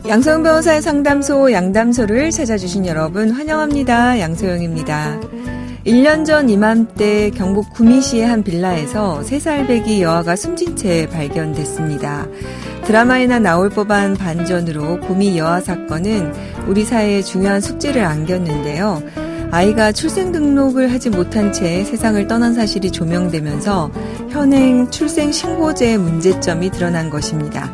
양소영 변호사의 상담소 양담소를 찾아주신 여러분 환영합니다. 양소영입니다. 1년 전 이맘때 경북 구미시의 한 빌라에서 3살배기 여아가 숨진 채 발견됐습니다. 드라마에나 나올 법한 반전으로 구미 여아 사건은 우리 사회에 중요한 숙제를 안겼는데요. 아이가 출생등록을 하지 못한 채 세상을 떠난 사실이 조명되면서 현행 출생신고제의 문제점이 드러난 것입니다.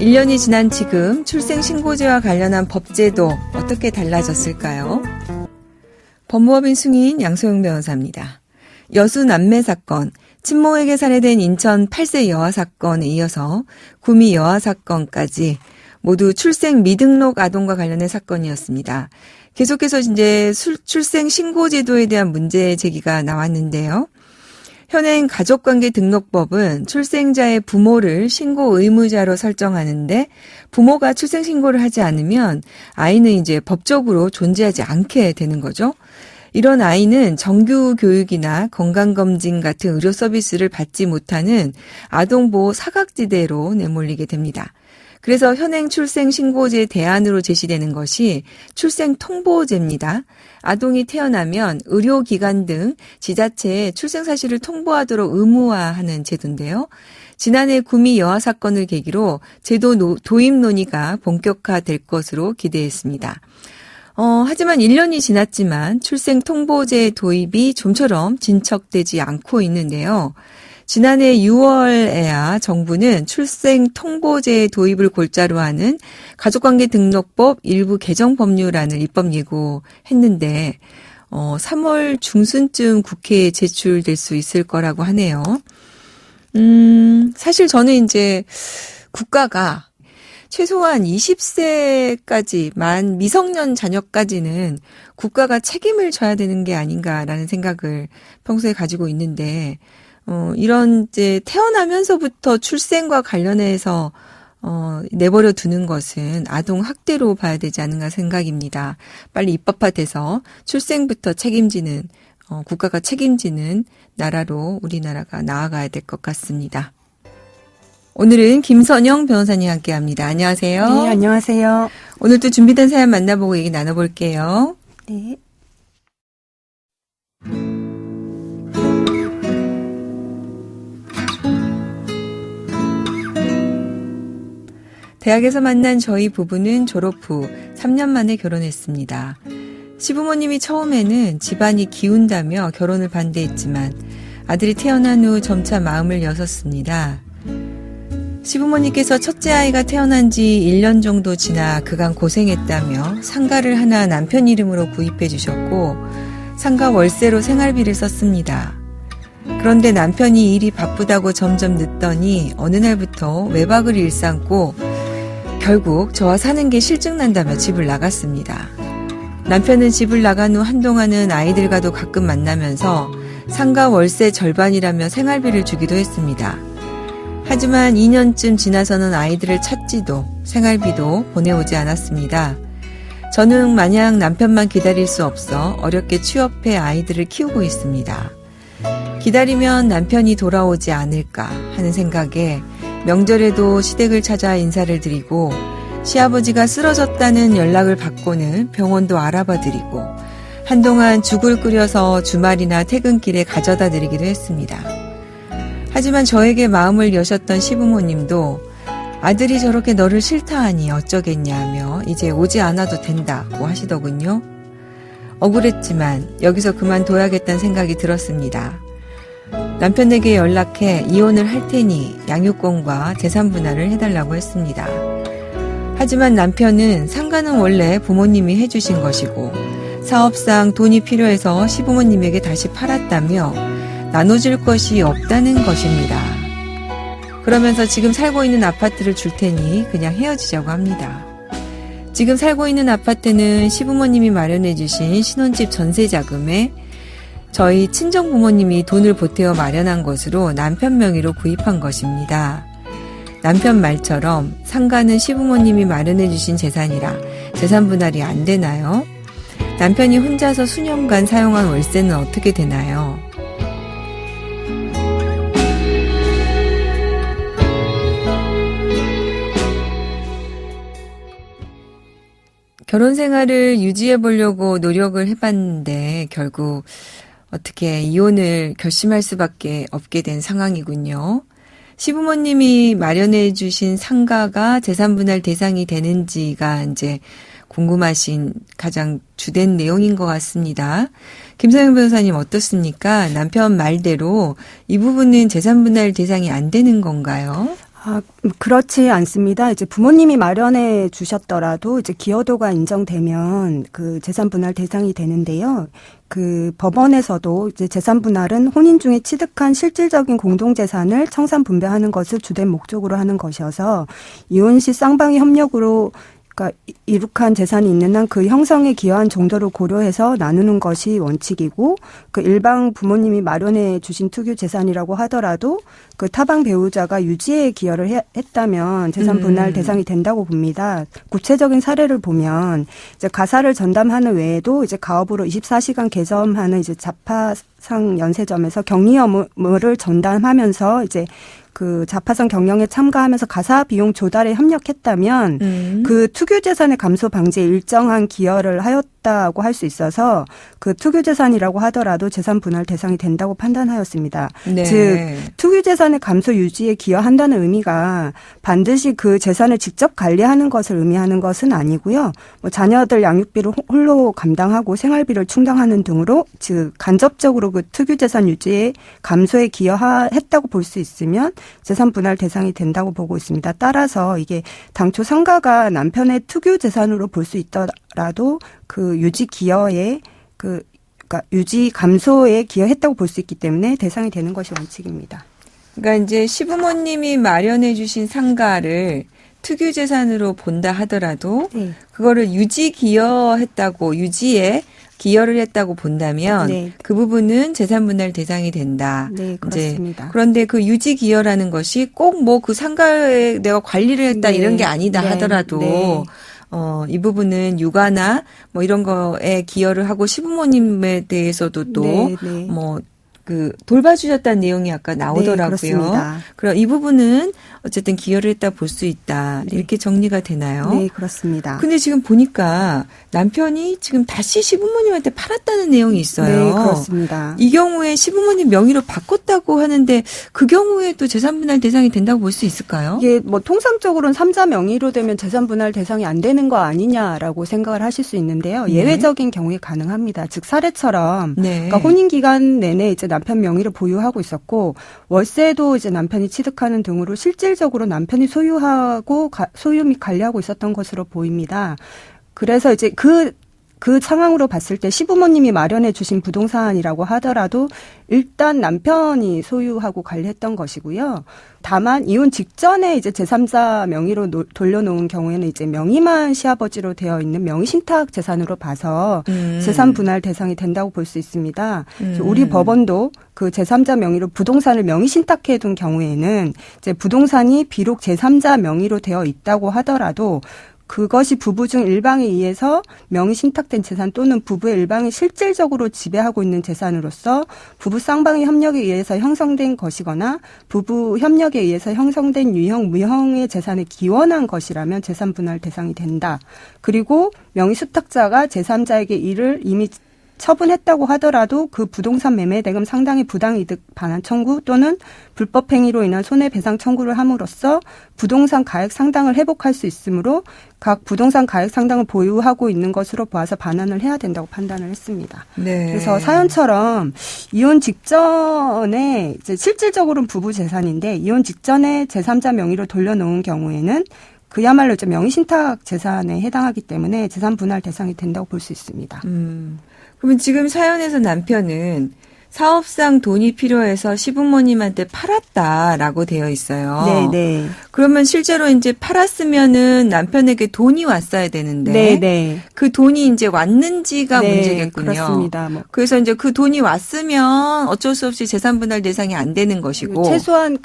1년이 지난 지금 출생신고제와 관련한 법제도 어떻게 달라졌을까요? 법무법인 승인 양소영 변호사입니다. 여수 남매 사건, 친모에게 살해된 인천 8세 여아 사건에 이어서 구미 여아 사건까지 모두 출생 미등록 아동과 관련된 사건이었습니다. 계속해서 이제 출생신고제도에 대한 문제 제기가 나왔는데요. 현행 가족관계등록법은 출생자의 부모를 신고 의무자로 설정하는데 부모가 출생신고를 하지 않으면 아이는 이제 법적으로 존재하지 않게 되는 거죠. 이런 아이는 정규 교육이나 건강검진 같은 의료 서비스를 받지 못하는 아동보호 사각지대로 내몰리게 됩니다. 그래서 현행 출생신고제 대안으로 제시되는 것이 출생통보제입니다. 아동이 태어나면 의료기관 등 지자체에 출생사실을 통보하도록 의무화하는 제도인데요. 지난해 구미 여아 사건을 계기로 제도 도입 논의가 본격화될 것으로 기대했습니다. 하지만 1년이 지났지만 출생통보제 도입이 좀처럼 진척되지 않고 있는데요. 지난해 6월에야 정부는 출생통보제 도입을 골자로 하는 가족관계등록법 일부 개정 법률안을 입법 예고했는데 3월 중순쯤 국회에 제출될 수 있을 거라고 하네요. 사실 저는 이제 국가가 최소한 20세까지 만 미성년 자녀까지는 국가가 책임을 져야 되는 게 아닌가라는 생각을 평소에 가지고 있는데 이런 이제 태어나면서부터 출생과 관련해서 내버려 두는 것은 아동 학대로 봐야 되지 않은가 생각입니다. 빨리 입법화돼서 출생부터 책임지는 국가가 책임지는 나라로 우리나라가 나아가야 될 것 같습니다. 오늘은 김선영 변호사님 함께합니다. 안녕하세요. 네, 안녕하세요. 오늘도 준비된 사연 만나보고 얘기 나눠볼게요. 네. 대학에서 만난 저희 부부는 졸업 후 3년 만에 결혼했습니다. 시부모님이 처음에는 집안이 기운다며 결혼을 반대했지만 아들이 태어난 후 점차 마음을 여섰습니다. 시부모님께서 첫째 아이가 태어난 지 1년 정도 지나 그간 고생했다며 상가를 하나 남편 이름으로 구입해 주셨고 상가 월세로 생활비를 썼습니다. 그런데 남편이 일이 바쁘다고 점점 늦더니 어느 날부터 외박을 일삼고 결국 저와 사는 게 실증난다며 집을 나갔습니다. 남편은 집을 나간 후 한동안은 아이들과도 가끔 만나면서 상가 월세 절반이라며 생활비를 주기도 했습니다. 하지만 2년쯤 지나서는 아이들을 찾지도 생활비도 보내오지 않았습니다. 저는 마냥 남편만 기다릴 수 없어 어렵게 취업해 아이들을 키우고 있습니다. 기다리면 남편이 돌아오지 않을까 하는 생각에 명절에도 시댁을 찾아 인사를 드리고 시아버지가 쓰러졌다는 연락을 받고는 병원도 알아봐 드리고 한동안 죽을 끓여서 주말이나 퇴근길에 가져다 드리기도 했습니다. 하지만 저에게 마음을 여셨던 시부모님도 아들이 저렇게 너를 싫다하니 어쩌겠냐며 이제 오지 않아도 된다고 하시더군요. 억울했지만 여기서 그만둬야겠다는 생각이 들었습니다. 남편에게 연락해 이혼을 할 테니 양육권과 재산 분할을 해달라고 했습니다. 하지만 남편은 상가는 원래 부모님이 해주신 것이고 사업상 돈이 필요해서 시부모님에게 다시 팔았다며 나눠줄 것이 없다는 것입니다. 그러면서 지금 살고 있는 아파트를 줄 테니 그냥 헤어지자고 합니다. 지금 살고 있는 아파트는 시부모님이 마련해 주신 신혼집 전세자금에 저희 친정부모님이 돈을 보태어 마련한 것으로 남편 명의로 구입한 것입니다. 남편 말처럼 상가는 시부모님이 마련해 주신 재산이라 재산 분할이 안 되나요? 남편이 혼자서 수년간 사용한 월세는 어떻게 되나요? 결혼 생활을 유지해 보려고 노력을 해봤는데 결국 어떻게 이혼을 결심할 수밖에 없게 된 상황이군요. 시부모님이 마련해 주신 상가가 재산분할 대상이 되는지가 이제 궁금하신 가장 주된 내용인 것 같습니다. 김서영 변호사님 어떻습니까? 남편 말대로 이 부분은 재산분할 대상이 안 되는 건가요? 그렇지 않습니다. 이제 부모님이 마련해 주셨더라도 이제 기여도가 인정되면 그 재산 분할 대상이 되는데요. 그 법원에서도 이제 재산 분할은 혼인 중에 취득한 실질적인 공동 재산을 청산 분배하는 것을 주된 목적으로 하는 것이어서 이혼 시 쌍방의 협력으로 그러니까 이룩한 재산이 있는 한 그 형성에 기여한 정도를 고려해서 나누는 것이 원칙이고 그 일방 부모님이 마련해 주신 특유 재산이라고 하더라도 그 타방 배우자가 유지에 기여를 했다면 재산 분할 대상이 된다고 봅니다. 구체적인 사례를 보면 이제 가사를 전담하는 외에도 이제 가업으로 24시간 개점하는 이제 자파상 연세점에서 격리 업무를 전담하면서 이제 그 자파상 경영에 참가하면서 가사 비용 조달에 협력했다면 그 투기 재산의 감소 방지에 일정한 기여를 하였다고 할 수 있어서 그 투기 재산이라고 하더라도 재산 분할 대상이 된다고 판단하였습니다. 네. 즉 투기 재산의 감소 유지에 기여한다는 의미가 반드시 그 재산을 직접 관리하는 것을 의미하는 것은 아니고요. 뭐 자녀들 양육비를 홀로 감당하고 생활비를 충당하는 등으로 즉 간접적으로 그 투기 재산 유지에 감소에 기여했다고 볼 수 있으면 재산 분할 대상이 된다고 보고 있습니다. 따라서 이게 당초 상가가 남편의 특유 재산으로 볼 수 있더라도 그 유지 기여에 그러니까 유지 감소에 기여했다고 볼 수 있기 때문에 대상이 되는 것이 원칙입니다. 그러니까 이제 시부모님이 마련해 주신 상가를 특유 재산으로 본다 하더라도 네. 그거를 유지에 기여를 했다고 본다면 네. 그 부분은 재산분할 대상이 된다. 네, 그렇습니다. 그런데 그 유지 기여라는 것이 꼭 뭐 그 상가에 내가 관리를 했다 네. 이런 게 아니다 네. 하더라도 네. 이 부분은 육아나 뭐 이런 거에 기여를 하고 시부모님에 대해서도 또 네, 네. 뭐 그 돌봐주셨다는 내용이 아까 나오더라고요. 네, 그렇습니다. 그럼 이 부분은 어쨌든 기여를 했다 볼 수 있다. 네. 이렇게 정리가 되나요? 네, 그렇습니다. 근데 지금 보니까 남편이 지금 다시 시부모님한테 팔았다는 내용이 있어요. 네, 그렇습니다. 이 경우에 시부모님 명의로 바꿨다고 하는데 그 경우에도 재산분할 대상이 된다고 볼 수 있을까요? 이게 뭐 통상적으로는 삼자 명의로 되면 재산분할 대상이 안 되는 거 아니냐라고 생각을 하실 수 있는데요. 네. 예외적인 경우에 가능합니다. 즉 사례처럼 네. 그러니까 혼인 기간 내내 이제 남편 명의를 보유하고 있었고 월세도 이제 남편이 취득하는 등으로 실질적으로 남편이 소유하고 소유 및 관리하고 있었던 것으로 보입니다. 그래서 이제 그 상황으로 봤을 때 시부모님이 마련해 주신 부동산이라고 하더라도 일단 남편이 소유하고 관리했던 것이고요. 다만 이혼 직전에 이제 제3자 명의로 돌려놓은 경우에는 이제 명의만 시아버지로 되어 있는 명의신탁 재산으로 봐서 재산 분할 대상이 된다고 볼 수 있습니다. 우리 법원도 그 제3자 명의로 부동산을 명의신탁해 둔 경우에는 이제 부동산이 비록 제3자 명의로 되어 있다고 하더라도 그것이 부부 중 일방에 의해서 명의 신탁된 재산 또는 부부의 일방이 실질적으로 지배하고 있는 재산으로서 부부 쌍방의 협력에 의해서 형성된 것이거나 부부 협력에 의해서 형성된 유형, 무형의 재산에 기원한 것이라면 재산 분할 대상이 된다. 그리고 명의 수탁자가 제3자에게 이를 이미 처분했다고 하더라도 그 부동산 매매 대금 상당의 부당이득 반환 청구 또는 불법 행위로 인한 손해배상 청구를 함으로써 부동산 가액 상당을 회복할 수 있으므로 각 부동산 가액 상당을 보유하고 있는 것으로 보아서 반환을 해야 된다고 판단을 했습니다. 네. 그래서 사연처럼 이혼 직전에 이제 실질적으로는 부부 재산인데 이혼 직전에 제3자 명의로 돌려놓은 경우에는 그야말로 이제 명의신탁 재산에 해당하기 때문에 재산 분할 대상이 된다고 볼 수 있습니다. 그러면 지금 사연에서 남편은 사업상 돈이 필요해서 시부모님한테 팔았다라고 되어 있어요. 네, 네. 그러면 실제로 이제 팔았으면은 남편에게 돈이 왔어야 되는데 네, 네. 그 돈이 이제 왔는지가 네, 문제겠군요. 그렇습니다. 그래서 이제 그 돈이 왔으면 어쩔 수 없이 재산 분할 대상이 안 되는 것이고 최소한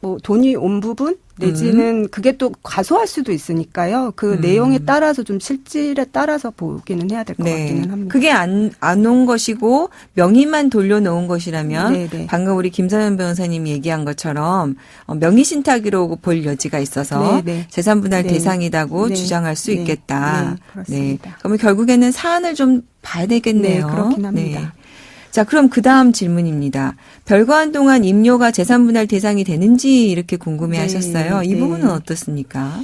뭐 돈이 온 부분 내지는 그게 또 과소할 수도 있으니까요. 그 내용에 따라서 좀 실질에 따라서 보기는 해야 될 것 같기는 합니다. 그게 안 온 것이고 명의만 돌려놓은 것이라면 네네. 방금 우리 김선현 변호사님이 얘기한 것처럼 명의 신탁으로 볼 여지가 있어서 네네. 재산분할 네. 대상이라고 네. 주장할 수 네. 있겠다. 네, 그렇습니다. 그러면 결국에는 사안을 좀 봐야 되겠네요. 네, 그렇긴 합니다. 네. 자, 그럼 그 다음 질문입니다. 별거한 동안 임료가 재산분할 대상이 되는지 이렇게 궁금해하셨어요. 이 네. 부분은 어떻습니까?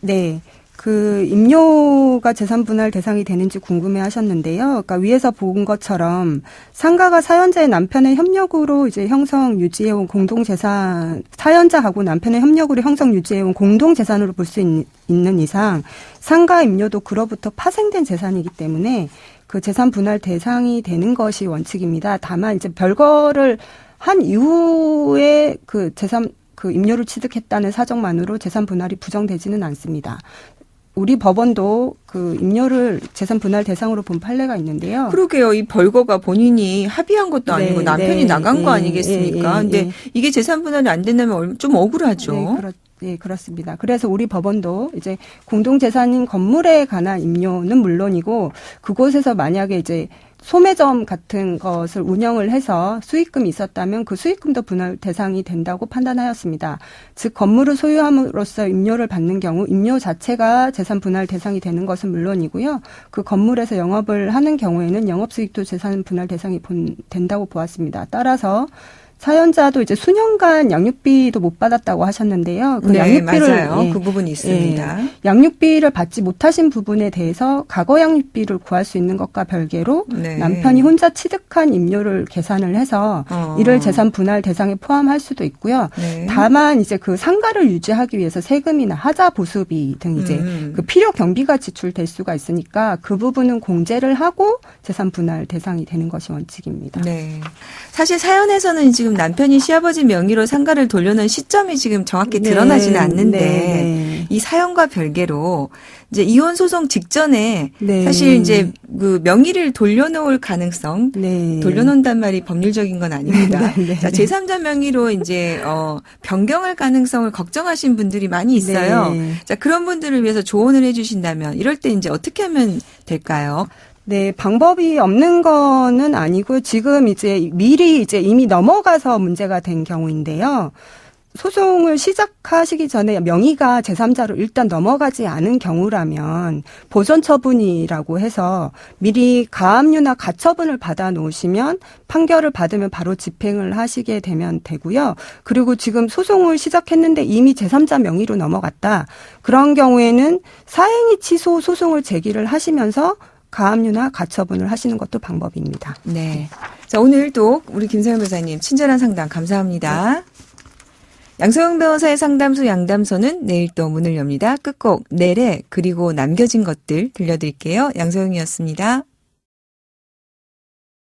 네. 그 임료가 재산분할 대상이 되는지 궁금해하셨는데요. 그러니까 위에서 본 것처럼 상가가 사연자의 남편의 협력으로 이제 형성 유지해온 공동재산, 사연자하고 남편의 협력으로 형성 유지해온 공동재산으로 볼 수 있는 이상 상가 임료도 그로부터 파생된 재산이기 때문에 그 재산 분할 대상이 되는 것이 원칙입니다. 다만 이제 별거를 한 이후에 그 임료를 취득했다는 사정만으로 재산 분할이 부정되지는 않습니다. 우리 법원도 그 임료를 재산 분할 대상으로 본 판례가 있는데요. 그러게요. 이 벌거가 본인이 합의한 것도 아니고 네, 남편이 네, 나간 거 네, 아니겠습니까? 네, 근데 네. 이게 재산 분할이 안 된다면 좀 억울하죠. 네, 그렇습니다. 그래서 우리 법원도 이제 공동재산인 건물에 관한 임료는 물론이고 그곳에서 만약에 이제 소매점 같은 것을 운영을 해서 수익금이 있었다면 그 수익금도 분할 대상이 된다고 판단하였습니다. 즉 건물을 소유함으로써 임료를 받는 경우 임료 자체가 재산 분할 대상이 되는 것은 물론이고요. 그 건물에서 영업을 하는 경우에는 영업수익도 재산 분할 대상이 된다고 보았습니다. 따라서 사연자도 이제 수년간 양육비도 못 받았다고 하셨는데요. 그 네, 양육비를 맞아요. 그 부분이 있습니다. 양육비를 받지 못하신 부분에 대해서 과거 양육비를 구할 수 있는 것과 별개로 네. 남편이 혼자 취득한 임료를 계산을 해서 이를 재산 분할 대상에 포함할 수도 있고요. 네. 다만 이제 그 상가를 유지하기 위해서 세금이나 하자 보수비 등 이제 그 필요 경비가 지출될 수가 있으니까 그 부분은 공제를 하고 재산 분할 대상이 되는 것이 원칙입니다. 네. 사실 사연에서는 지금 남편이 시아버지 명의로 상가를 돌려놓은 시점이 지금 정확히 드러나지는 않는데 이 사연과 별개로 이제 이혼 소송 직전에 사실 이제 그 명의를 돌려놓을 가능성, 돌려놓는단 말이 법률적인 건 아닙니다. 자, 제3자 명의로 이제 변경할 가능성을 걱정하신 분들이 많이 있어요. 자, 그런 분들을 위해서 조언을 해주신다면 이럴 때 이제 어떻게 하면 될까요? 네, 방법이 없는 거는 아니고요. 지금 이제 미리 이제 이미 넘어가서 문제가 된 경우인데요. 소송을 시작하시기 전에 명의가 제3자로 일단 넘어가지 않은 경우라면 보존 처분이라고 해서 미리 가압류나 가처분을 받아 놓으시면 판결을 받으면 바로 집행을 하시게 되면 되고요. 그리고 지금 소송을 시작했는데 이미 제3자 명의로 넘어갔다. 그런 경우에는 사행위 취소 소송을 제기를 하시면서 가압류나 가처분을 하시는 것도 방법입니다. 네. 자, 오늘도 우리 김서영 변호사님 친절한 상담 감사합니다. 양소영 변호사의 상담소 양담소는 내일 또 문을 엽니다. 끝곡 내래 그리고 남겨진 것들 들려드릴게요. 양소영이었습니다.